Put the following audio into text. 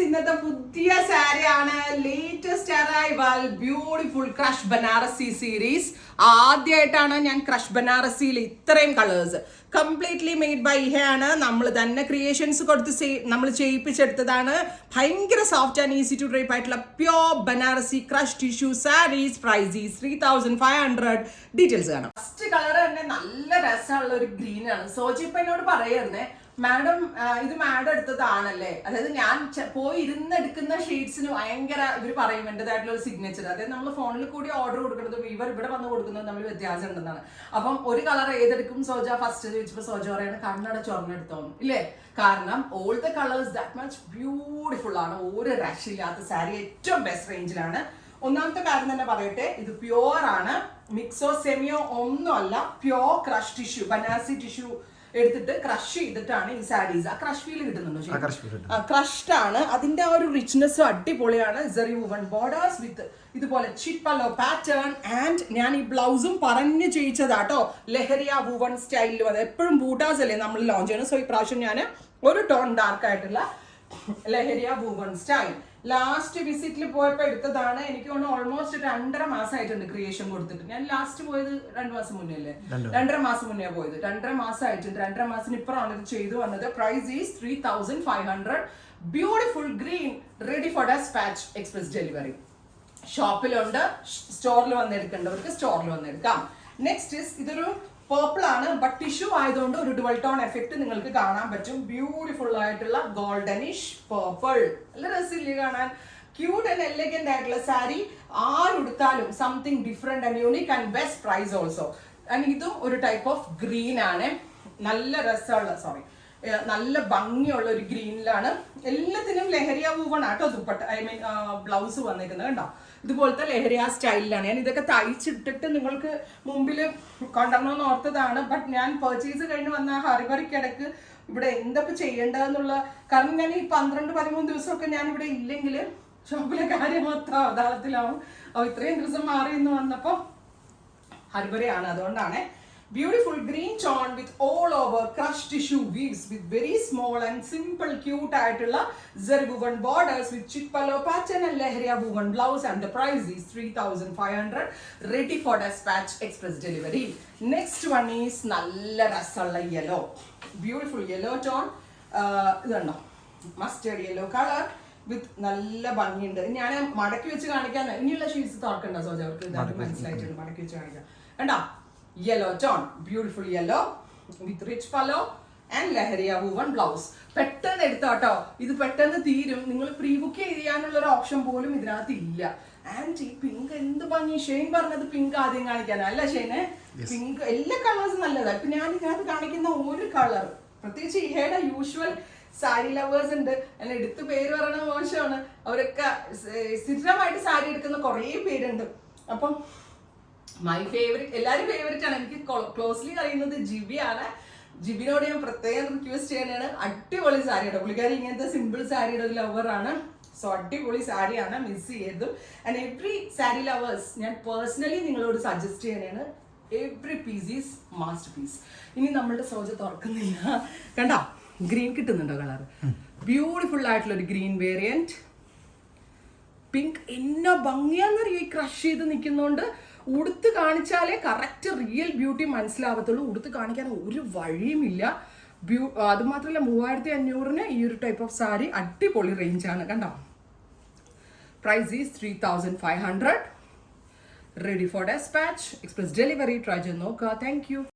ഇന്നത്തെ പുതിയ സാരിയാണ് latest arrival beautiful crush Banarasi series. ആദ്യമായിട്ടാണ് ഞാൻ ക്രഷ് ബനാറസിയിൽ ഇത്രയും കളേഴ്സ് കംപ്ലീറ്റ്ലി മെയ്ഡ് ബൈ ഇഹയാണ്. നമ്മൾ തന്നെ ക്രിയേഷൻസ് കൊടുത്ത് നമ്മൾ ചെയ്യിപ്പിച്ചെടുത്തതാണ്. ഭയങ്കര soft and easy to drape ആയിട്ടുള്ള pure Banarasi crush tissue saris. Price 3500. Details കാണാം. ഫസ്റ്റ് കളർ തന്നെ നല്ല രസമുള്ള ഒരു ഗ്രീൻ ആണ്. സോജിപ്പ എന്നോട് പറയായിരുന്നേ, മാഡം ഇത് മാഡം എടുത്തതാണല്ലേ, അതായത് ഞാൻ പോയി ഇരുന്നെടുക്കുന്ന ഷെയ്ഡ്സിന് ഭയങ്കര ഇവർ പറയും എൻ്റെതായിട്ടുള്ള ഒരു സിഗ്നേച്ചർ, അതായത് നമ്മൾ ഫോണിൽ കൂടി ഓർഡർ കൊടുക്കുന്നതും ഇവിടെ വന്ന് കൊടുക്കുന്നതും തമ്മിൽ വ്യത്യാസം ഉണ്ടെന്നാണ്. അപ്പം ഒരു കളർ ഏതെടുക്കും സോജ ഫസ്റ്റ് ചോദിച്ചപ്പോൾ സോജ പറയാണ് കണ്ണട ചൊറന്നെടുത്തോന്നും ഇല്ലേ. കാരണം all the colours that much beautiful ആണ്. ഒരു രക്ഷയില്ലാത്ത സാരി ഏറ്റവും ബെസ്റ്റ് റേഞ്ചിലാണ്. ഒന്നാമത്തെ കാര്യം തന്നെ പറയട്ടെ, ഇത് പ്യുവർ ആണ്, മിക്സോ സെമിയോ ഒന്നും അല്ല. Pure crush tissue Banarasi tissue എടുത്തിട്ട് ക്രഷ് ചെയ്തിട്ടാണ് ഈ സാരീസ്. ആ ക്രഷ് ഫീൽ കിട്ടുന്നുണ്ടോ? ക്രഷ്ഡ് ആണ്. അതിന്റെ ആ ഒരു റിച്ച്നെസ് അടിപൊളിയാണ്. സെറി വുവൺ ബോർഡേഴ്സ് വിത്ത് ഇതുപോലെ ചിറ്റ് പല്ലോ പാറ്റേൺ. ആൻഡ് ഞാൻ ഈ ബ്ലൗസും പറഞ്ഞു ചെയ്യിച്ചതാട്ടോ ലഹരിയ വുവൺ സ്റ്റൈലിലും. അത് എപ്പോഴും ബൂട്ടാസ് അല്ലേ നമ്മൾ ലോഞ്ച് ചെയ്യണം. സോ ഈ പ്രാവശ്യം ഞാൻ ഒരു ടോൺ ഡാർക്ക് ആയിട്ടുള്ള ലഹരിയ വുവൺ സ്റ്റൈൽ ലാസ്റ്റ് വിസിറ്റിൽ പോയപ്പോൾ എടുത്തതാണ്. എനിക്ക് തോന്നുന്നു ഓൾമോസ്റ്റ് 2.5 മാസമായിട്ടുണ്ട് ക്രിയേഷൻ കൊടുത്തിട്ട്. ഞാൻ ലാസ്റ്റ് പോയത് 2 മാസം മുന്നേ അല്ലേ, 2.5 മാസം മുന്നേ പോയത്. 2.5 മാസമായിട്ടുണ്ട്. 2.5 മാസത്തിന് ഇപ്പുറമാണ് ഇത് ചെയ്തു വന്നത്. Price is 3500. Beautiful green, ready for dispatch, express delivery. ഷോപ്പിലുണ്ട്, സ്റ്റോറിൽ വന്നെടുക്കേണ്ടവർക്ക് സ്റ്റോറിൽ വന്നെടുക്കാം. നെക്സ്റ്റ് ഇതൊരു പേർപ്പിൾ ആണ്, ബട്ട് ടിഷ്യൂ ആയതുകൊണ്ട് ഒരു ഡുവൽ ടോൺ എഫക്ട് നിങ്ങൾക്ക് കാണാൻ പറ്റും. ബ്യൂട്ടിഫുൾ ആയിട്ടുള്ള ഗോൾഡനിഷ് പേർപ്പിൾ, നല്ല രസമില്ലേ കാണാൻ. ക്യൂട്ട് ആൻഡ് എലഗന്റ് ആയിട്ടുള്ള സാരി. ആരുടുത്താലും something different and unique and best price also. And ഇതും ഒരു ടൈപ്പ് ഓഫ് ഗ്രീൻ ആണ്. നല്ല രസമുള്ള നല്ല ഭംഗിയുള്ള ഒരു ഗ്രീനിലാണ്. എല്ലാത്തിനും ലഹരിയ വുവൺ ആട്ടോ ദുപ്പട്ട, ഐ മീൻ ബ്ലൗസ് വന്നിരിക്കുന്നത് കണ്ടോ. ഇതുപോലത്തെ ലഹരിയ സ്റ്റൈലിലാണ്. ഞാൻ ഇതൊക്കെ തയ്ച്ചിട്ടിട്ട് നിങ്ങൾക്ക് മുമ്പിൽ കൊണ്ടുവരണമെന്ന് ഓർത്തതാണ്. ബട്ട് ഞാൻ പർച്ചേസ് കഴിഞ്ഞ് വന്ന ഹറിബറിക്കിടക്ക് ഇവിടെ എന്തൊക്കെ ചെയ്യേണ്ടതെന്നുള്ള, കാരണം ഞാൻ ഈ 12-13 ദിവസമൊക്കെ ഞാൻ ഇവിടെ ഇല്ലെങ്കിൽ ഷോപ്പിലെ കാര്യം മൊത്തം അതാളത്തിലാവും. ഇത്രയും ദിവസം മാറി എന്ന് വന്നപ്പോൾ ഹറിബറിയാണ്, അതുകൊണ്ടാണ്. Beautiful green tone with all over crushed tissue weaves with very small and simple cute ആയിട്ടുള്ള zari woven borders with chick pallo pattern and lehriya woven blouse, and the price is 3500. ready for dispatch, express delivery. Next one is നല്ല രസമുള്ള yellow, beautiful yellow tone. ഇതുണ്ടോ mustard yellow colour വിത്ത് നല്ല ഭംഗിയുണ്ട്. ഞാൻ മടക്കി വെച്ച് കാണിക്കാൻ, ഇനിയുള്ള ഷീറ്റ്സ് തുറക്കണ്ട സോജ, അവർക്ക് ഇതായിട്ട് മനസ്സിലായിട്ടുണ്ട്. മടക്കി വെച്ച് കാണിക്കാം. കണ്ടോ yellow tone, beautiful yellow with rich pallo and lehriya woven blouse. പെട്ടെന്ന് എടുത്തോട്ടോ, ഇത് പെട്ടെന്ന് തീരും. നിങ്ങൾ പ്രീ ബുക്ക് ചെയ്യാനുള്ള ഒരു ഓപ്ഷൻ പോലും ഇതിനകത്ത് ഇല്ല. ആൻഡ് ഈ പിങ്ക് എന്ത് ഭംഗി. ഷെയ്ൻ പറഞ്ഞത് പിങ്ക് ആദ്യം കാണിക്കാനാ അല്ല ഷെയ്നെ? പിങ്ക് എല്ലാ കളേഴ്സും നല്ലതാണ്. ഇപ്പൊ ഞാൻ ഇതിനകത്ത് കാണിക്കുന്ന ഒരു കളർ, പ്രത്യേകിച്ച് ഇഹയുടെ യൂഷ്വൽ സാരി ലവേഴ്സ് ഉണ്ട്, അല്ല എടുത്ത് പേര് പറയണ മോശമാണ്. അവരൊക്കെ സ്ഥിരമായിട്ട് സാരി എടുക്കുന്ന കുറേ പേരുണ്ട്. അപ്പം മൈ ഫേവറേറ്റ്, എല്ലാവരും ഫേവറേറ്റ് ആണ്. എനിക്ക് ക്ലോസ്ലി അറിയുന്നത് ജിബിയാണ്. ജിബിനോട് ഞാൻ പ്രത്യേകം റിക്വസ്റ്റ് ചെയ്യാനാണ്. അടിപൊളി സാരിയുടെ പുള്ളിക്കാരി ഇങ്ങനത്തെ സിമ്പിൾ സാരിയുടെ ഒരു ലവറാണ്. സോ അടിപൊളി സാരിയാണ്, മിസ് ചെയ്തു. ആൻഡ് എവറി സാരി ലവേഴ്സ് ഞാൻ പേഴ്സണലി നിങ്ങളോട് സജസ്റ്റ് ചെയ്യാനാണ്. Every piece is masterpiece. ഇനി നമ്മളുടെ സോജ തുറക്കുന്നില്ല, കണ്ടോ ഗ്രീൻ കിട്ടുന്നുണ്ടോ കളർ? ബ്യൂട്ടിഫുൾ ആയിട്ടുള്ള ഒരു ഗ്രീൻ വേരിയന്റ്. പിങ്ക് എന്നാ ഭംഗിയാന്നറിയോ ഈ ക്രഷ് ചെയ്ത് നിൽക്കുന്നോണ്ട്. ഉടുത്ത് കാണിച്ചാലേ കറക്റ്റ് റിയൽ ബ്യൂട്ടി മനസ്സിലാവത്തുള്ളൂ. ഉടുത്ത് കാണിക്കാൻ ഒരു വഴിയുമില്ല. അത് മാത്രമല്ല 3500 ഈ ഒരു ടൈപ്പ് ഓഫ് സാരി അടിപൊളി റേഞ്ചാണ്. കണ്ടോ price is 3500. ready for dispatch, express delivery. Try ചെയ്ത് നോക്കുക. Thank U.